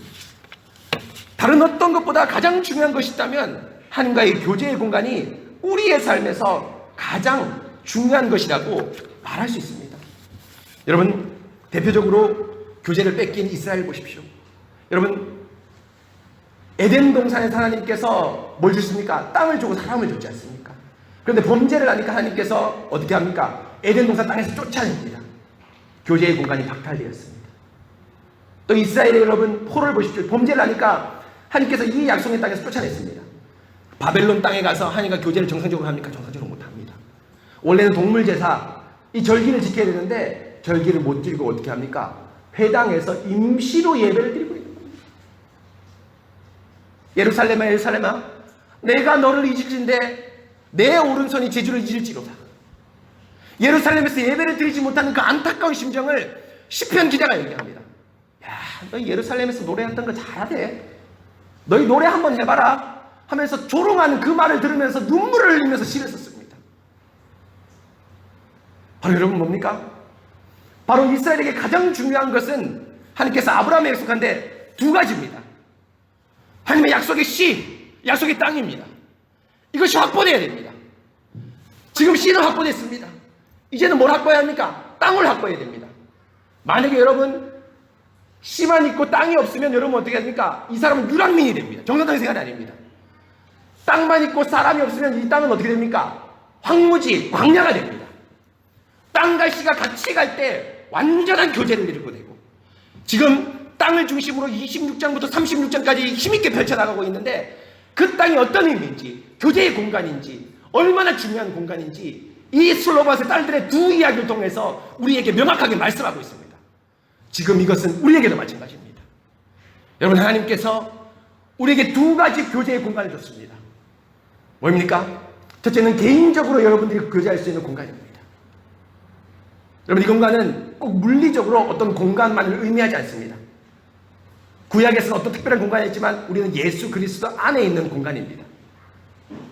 다른 어떤 것보다 가장 중요한 것이 있다면 하나님과의 교제의 공간이 우리의 삶에서 가장 중요한 것이라고 말할 수 있습니다. 여러분, 대표적으로 교제를 뺏긴 이스라엘 보십시오. 여러분, 에덴 동산에서 하나님께서 뭘 주십니까? 땅을 주고 사람을 줬지 않습니까? 그런데 범죄를 하니까 하나님께서 어떻게 합니까? 에덴 동산 땅에서 쫓아냅니다. 교제의 공간이 박탈되었습니다. 또 이스라엘의 여러분 포로를 보십시오. 범죄를 하니까 하나님께서 이 약속의 땅에서 쫓아냈습니다. 바벨론 땅에 가서 하나님과 교제를 정상적으로 합니까? 정상적으로 못합니다. 원래는 동물 제사, 이 절기를 지켜야 되는데 절기를 못 지키고 어떻게 합니까? 회당에서 임시로 예배를 드리고 있는 겁니다. 예루살렘아 내가 너를 이집신데 내 오른손이 제주를 이질지로다. 예루살렘에서 예배를 드리지 못하는 그 안타까운 심정을 시편 기자가 얘기합니다. 야, 너희 예루살렘에서 노래했던 거 잘하대. 너희 노래 한번 해봐라 하면서 조롱하는 그 말을 들으면서 눈물을 흘리면서 시를 썼습니다. 바로 여러분 뭡니까? 바로 이스라엘에게 가장 중요한 것은 하나님께서 아브라함에 약속한데 두 가지입니다. 하나님의 약속의 씨, 약속의 땅입니다. 이것이 확보되어야 됩니다. 지금 씨는 확보됐습니다. 이제는 뭘 확보해야 합니까? 땅을 확보해야 됩니다. 만약에 여러분 씨만 있고 땅이 없으면 여러분 어떻게 합니까? 이 사람은 유랑민이 됩니다. 정상적인 생활이 아닙니다. 땅만 있고 사람이 없으면 이 땅은 어떻게 됩니까? 황무지, 광야가 됩니다. 땅과 씨가 같이 갈 때 완전한 교제를 이루게 되고, 지금 땅을 중심으로 26장부터 36장까지 힘있게 펼쳐나가고 있는데 그 땅이 어떤 의미인지, 교제의 공간인지, 얼마나 중요한 공간인지 이 슬로바스의 딸들의 두 이야기를 통해서 우리에게 명확하게 말씀하고 있습니다. 지금 이것은 우리에게도 마찬가지입니다. 여러분, 하나님께서 우리에게 두 가지 교제의 공간을 줬습니다. 뭡니까? 첫째는 개인적으로 여러분들이 교제할 수 있는 공간입니다. 여러분, 이 공간은 꼭 물리적으로 어떤 공간만을 의미하지 않습니다. 구약에서는 어떤 특별한 공간이 있지만 우리는 예수 그리스도 안에 있는 공간입니다.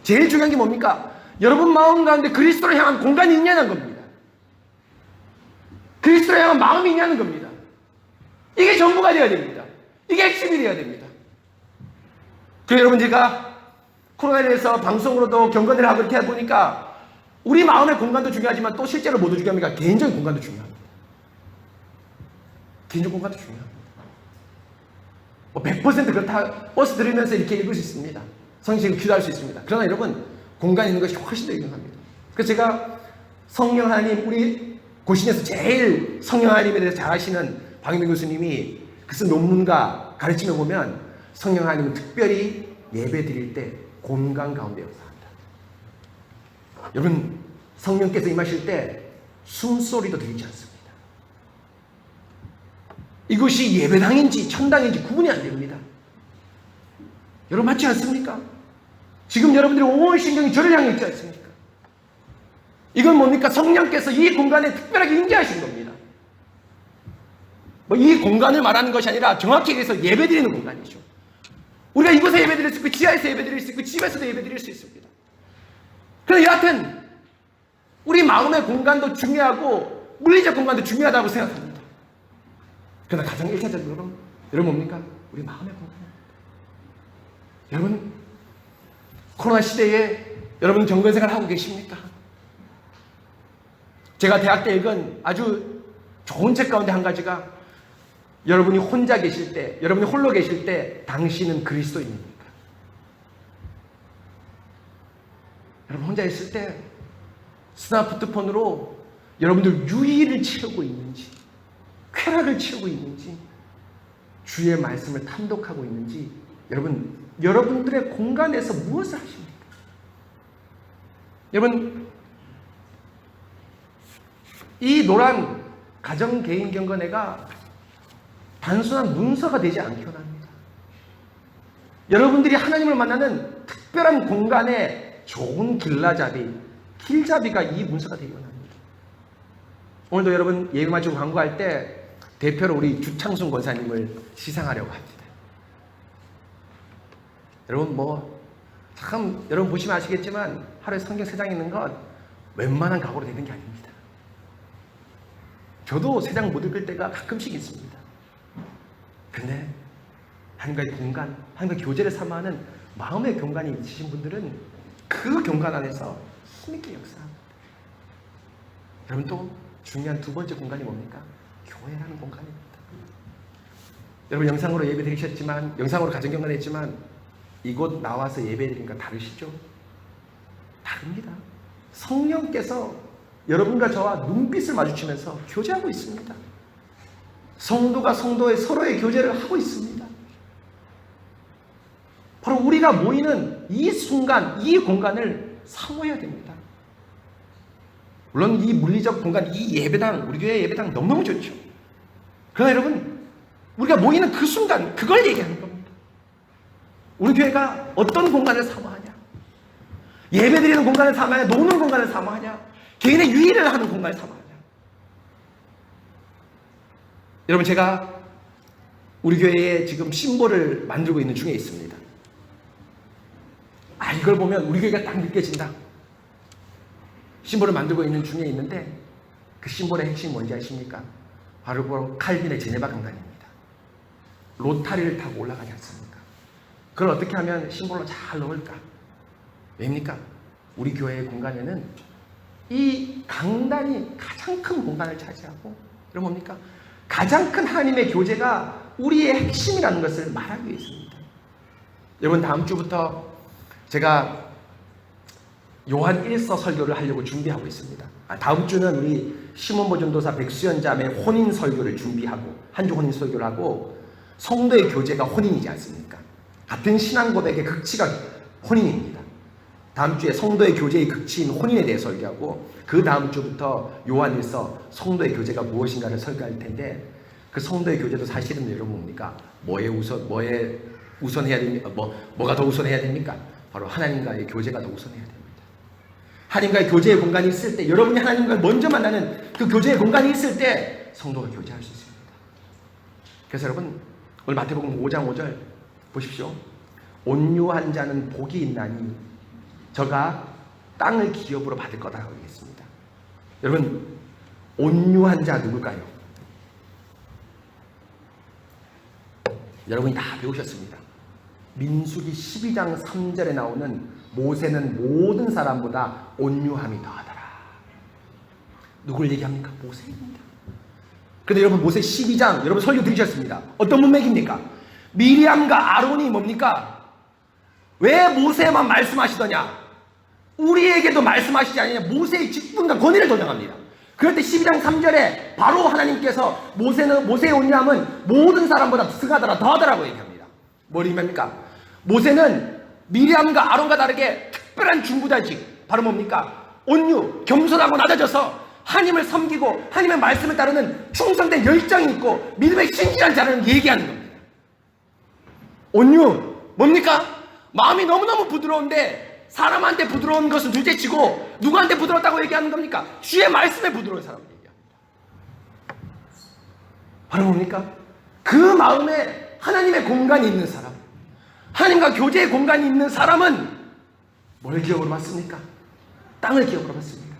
제일 중요한 게 뭡니까? 여러분 마음 가운데 그리스도를 향한 공간이 있냐는 겁니다. 그리스도를 향한 마음이 있냐는 겁니다. 이게 전부가 되어야 됩니다. 이게 핵심이 되어야 됩니다. 그래서 여러분, 제가 코로나에 대해서 방송으로도 경건을 하고 이렇게 해보니까 우리 마음의 공간도 중요하지만 또 실제로 모두 중요합니까? 개인적인 공간도 중요합니다. 개인적 공간도 중요합니다. 100% 그렇다 버스 들으면서 이렇게 읽을 수 있습니다. 성경책을 기도할 수 있습니다. 그러나 여러분 공간이 있는 것이 훨씬 더 유능합니다. 그래서 제가 성령 하나님 우리 고신에서 제일 성령 하나님에 대해서 잘 아시는 박영민 교수님이 그 쓴 논문과 가르침을 보면 성령 하나님은 특별히 예배 드릴 때 공간 가운데 역사합니다. 여러분 성령께서 임하실 때 숨소리도 들리지 않습니다. 이곳이 예배당인지 천당인지 구분이 안 됩니다. 여러분 맞지 않습니까? 지금 여러분들의 온 신경이 저를 향해 있지 않습니까? 이건 뭡니까? 성령께서 이 공간에 특별하게 임재하신 겁니다. 이 공간을 말하는 것이 아니라 정확히 얘기해서 예배드리는 공간이죠. 우리가 이곳에 예배드릴 수 있고 지하에서 예배드릴 수 있고 집에서도 예배드릴 수 있습니다. 그런데 여하튼 우리 마음의 공간도 중요하고 물리적 공간도 중요하다고 생각합니다. 그러나 가장 1차적으로 여러분 뭡니까? 우리 마음의 공간입니다. 여러분 코로나 시대에 여러분 경건생활 하고 계십니까? 제가 대학 때 읽은 아주 좋은 책 가운데 한 가지가 여러분이 혼자 계실 때, 여러분이 홀로 계실 때 당신은 그리스도인입니까? 여러분 혼자 있을 때 스마트폰으로 여러분들 유의를 채우고 있는지, 쾌락을 채우고 있는지, 주의 말씀을 탐독하고 있는지, 여러분들의 공간에서 무엇을 하십니까? 여러분, 이 노란 가정 개인 경건회가 단순한 문서가 되지 않기 원합니다. 여러분들이 하나님을 만나는 특별한 공간에 좋은 길잡이가 이 문서가 되기 원합니다. 오늘도 여러분 예배 마치고 광고할 때 대표로 우리 주창순 권사님을 시상하려고 합니다. 여러분 여러분 보시면 아시겠지만 하루에 성경 3장 읽는 것 웬만한 각오로 되는 게 아닙니다. 저도 3장 못 읽을 때가 가끔씩 있습니다. 근데 하나님과의 공간, 하나님과 교제를 삼아하는 마음의 경관이 있으신 분들은 그 경관 안에서 힘있게 역사합니다. 여러분 또 중요한 두 번째 공간이 뭡니까? 교회라는 공간입니다. 여러분 영상으로 예배 드리셨지만, 영상으로 가정 경건했지만 이곳 나와서 예배 드리니까 다르시죠? 다릅니다. 성령께서 여러분과 저와 눈빛을 마주치면서 교제하고 있습니다. 성도가 성도의 서로의 교제를 하고 있습니다. 바로 우리가 모이는 이 순간, 이 공간을 사모해야 됩니다. 물론 이 물리적 공간, 이 예배당, 우리 교회 예배당 너무너무 좋죠. 그러나 여러분, 우리가 모이는 그 순간, 그걸 얘기하는 겁니다. 우리 교회가 어떤 공간을 사모하냐? 예배드리는 공간을 사모하냐? 노는 공간을 사모하냐? 개인의 유의를 하는 공간을 사모하냐? 여러분 제가 우리 교회에 지금 심볼을 만들고 있는 중에 있습니다. 이걸 보면 우리 교회가 딱 느껴진다. 심볼을 만들고 있는 중에 있는데 그 심볼의 핵심이 뭔지 아십니까? 바로 칼빈의 제네바 강단입니다. 로타리를 타고 올라가지 않습니까? 그걸 어떻게 하면 심볼로 잘 넣을까? 왜입니까? 우리 교회의 공간에는 이 강단이 가장 큰 공간을 차지하고, 여러분 뭡니까? 가장 큰 하나님의 교제가 우리의 핵심이라는 것을 말하기 위해서입니다. 여러분 다음 주부터 제가 요한 1서 설교를 하려고 준비하고 있습니다. 다음 주는 우리 시몬 보전도사 백수연 자매 혼인 설교를 준비하고, 한 주 혼인 설교를 하고, 성도의 교제가 혼인이지 않습니까? 같은 신앙 고백의 극치가 혼인입니다. 다음 주에 성도의 교제의 극치인 혼인에 대해 설교하고, 그 다음 주부터 요한 1서 성도의 교제가 무엇인가를 설교할 텐데, 그 성도의 교제도 사실은 여러분 뭡니까? 뭐에 우선해야 됩니까? 뭐가 더 우선해야 됩니까? 바로 하나님과의 교제가 더 우선해야 됩니다. 하나님과의 교제의 공간이 있을 때, 여러분이 하나님과 먼저 만나는 그 교제의 공간이 있을 때 성도가 교제할 수 있습니다. 그래서 여러분 오늘 마태복음 5장 5절 보십시오. 온유한 자는 복이 있나니 저가 땅을 기업으로 받을 거다라고 얘기했습니다. 여러분 온유한 자 누굴까요? 여러분이 다 배우셨습니다. 민수기 12장 3절에 나오는 모세는 모든 사람보다 온유함이 더하더라. 누굴 얘기합니까? 모세입니다. 그런데 여러분 모세 12장 여러분 설교 들으셨습니다. 어떤 문맥입니까? 미리암과 아론이 뭡니까? 왜 모세만 말씀하시더냐? 우리에게도 말씀하시지 않느냐? 모세의 직분과 권위를 도장합니다. 그럴 때 12장 3절에 바로 하나님께서 모세의 온유함은 모든 사람보다 승하더라 더하더라고 얘기합니다. 뭘 의미합니까? 모세는 미리암과 아론과 다르게 특별한 중부자직, 바로 뭡니까? 온유, 겸손하고 낮아져서 하나님을 섬기고 하나님의 말씀을 따르는 충성된 열정이 있고 믿음의 신실한 자라는 얘기하는 겁니다. 온유 뭡니까? 마음이 너무너무 부드러운데 사람한테 부드러운 것은 둘째치고 누구한테 부드럽다고 얘기하는 겁니까? 주의 말씀에 부드러운 사람을 얘기합니다. 바로 뭡니까? 그 마음에 하나님의 공간이 있는 사람, 하나님과 교제의 공간이 있는 사람은 뭘 기업으로 받습니까? 땅을 기업으로 받습니다.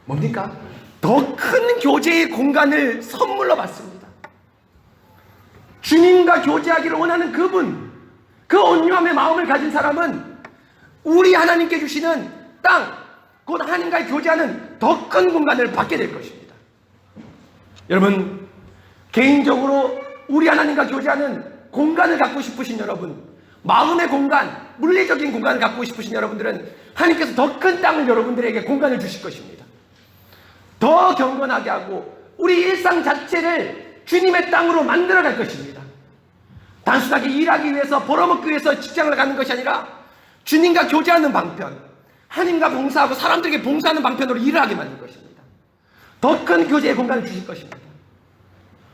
뭡니까? 더 큰 교제의 공간을 선물로 받습니다. 주님과 교제하기를 원하는 그분, 그 온유함의 마음을 가진 사람은 우리 하나님께 주시는 땅, 곧 하나님과 교제하는 더 큰 공간을 받게 될 것입니다. 여러분, 개인적으로 우리 하나님과 교제하는 공간을 갖고 싶으신 여러분, 마음의 공간, 물리적인 공간을 갖고 싶으신 여러분들은 하나님께서 더 큰 땅을 여러분들에게 공간을 주실 것입니다. 더 경건하게 하고 우리 일상 자체를 주님의 땅으로 만들어갈 것입니다. 단순하게 일하기 위해서 벌어먹기 위해서 직장을 가는 것이 아니라 주님과 교제하는 방편, 하나님과 봉사하고 사람들에게 봉사하는 방편으로 일을 하게 만들 것입니다. 더 큰 교제의 공간을 주실 것입니다.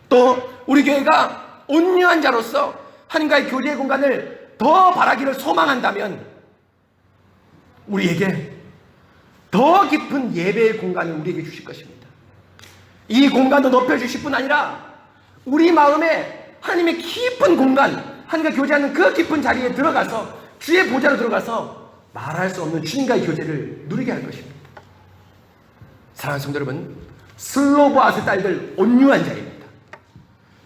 또 우리 교회가 온유한 자로서 하나님과의 교제의 공간을 더 바라기를 소망한다면 우리에게 더 깊은 예배의 공간을 우리에게 주실 것입니다. 이 공간도 높여주실 뿐 아니라 우리 마음에 하나님의 깊은 공간, 하나님과 교제하는 그 깊은 자리에 들어가서 주의 보좌로 들어가서 말할 수 없는 주님과의 교제를 누리게 할 것입니다. 사랑하는 성도 여러분, 슬로보아스 딸들 온유한 자입니다.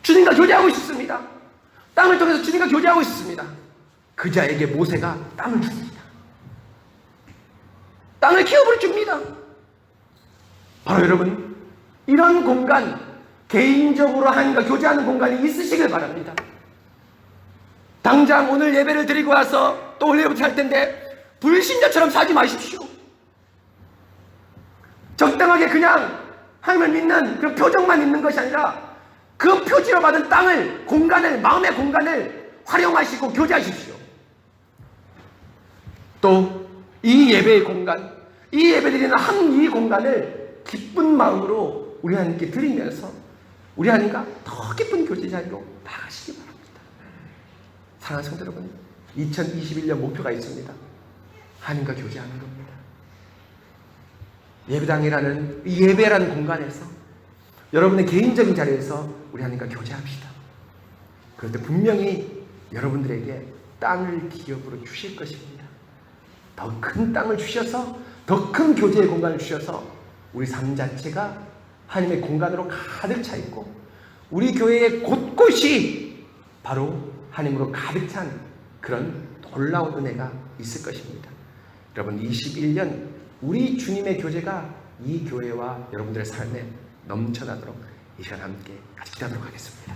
주님과 교제하고 싶습니다. 땅을 통해서 주님과 교제하고 싶습니다. 그 자에게 모세가 땅을 줍니다. 땅을 기업으로 줍니다. 바로 여러분, 이런 공간, 개인적으로 하나님과 교제하는 공간이 있으시길 바랍니다. 당장 오늘 예배를 드리고 와서 또 올해부터 할 텐데 불신자처럼 살지 마십시오. 적당하게 그냥 하나님을 믿는 그런 표정만 있는 것이 아니라 그 표지로 받은 땅을, 공간을, 마음의 공간을 활용하시고 교제하십시오. 또 이 예배의 공간, 이 예배드리는 이 공간을 기쁜 마음으로 우리 하나님께 드리면서 우리 하나님과 더 깊은 교제 자리로 나가시기 바랍니다. 사랑하는 성도 여러분, 2021년 목표가 있습니다. 하나님과 교제하는 겁니다. 예배당이라는 이 예배라는 공간에서 여러분의 개인적인 자리에서 우리 하나님과 교제합시다. 그럴 때 분명히 여러분들에게 땅을 기업으로 주실 것입니다. 더 큰 땅을 주셔서 더 큰 교제의 공간을 주셔서 우리 삶 자체가 하나님의 공간으로 가득 차 있고 우리 교회의 곳곳이 바로 하나님으로 가득 찬 그런 놀라운 은혜가 있을 것입니다. 여러분, 21년 우리 주님의 교제가 이 교회와 여러분들의 삶에 넘쳐나도록 이 시간 함께 같이 기도하도록 하겠습니다.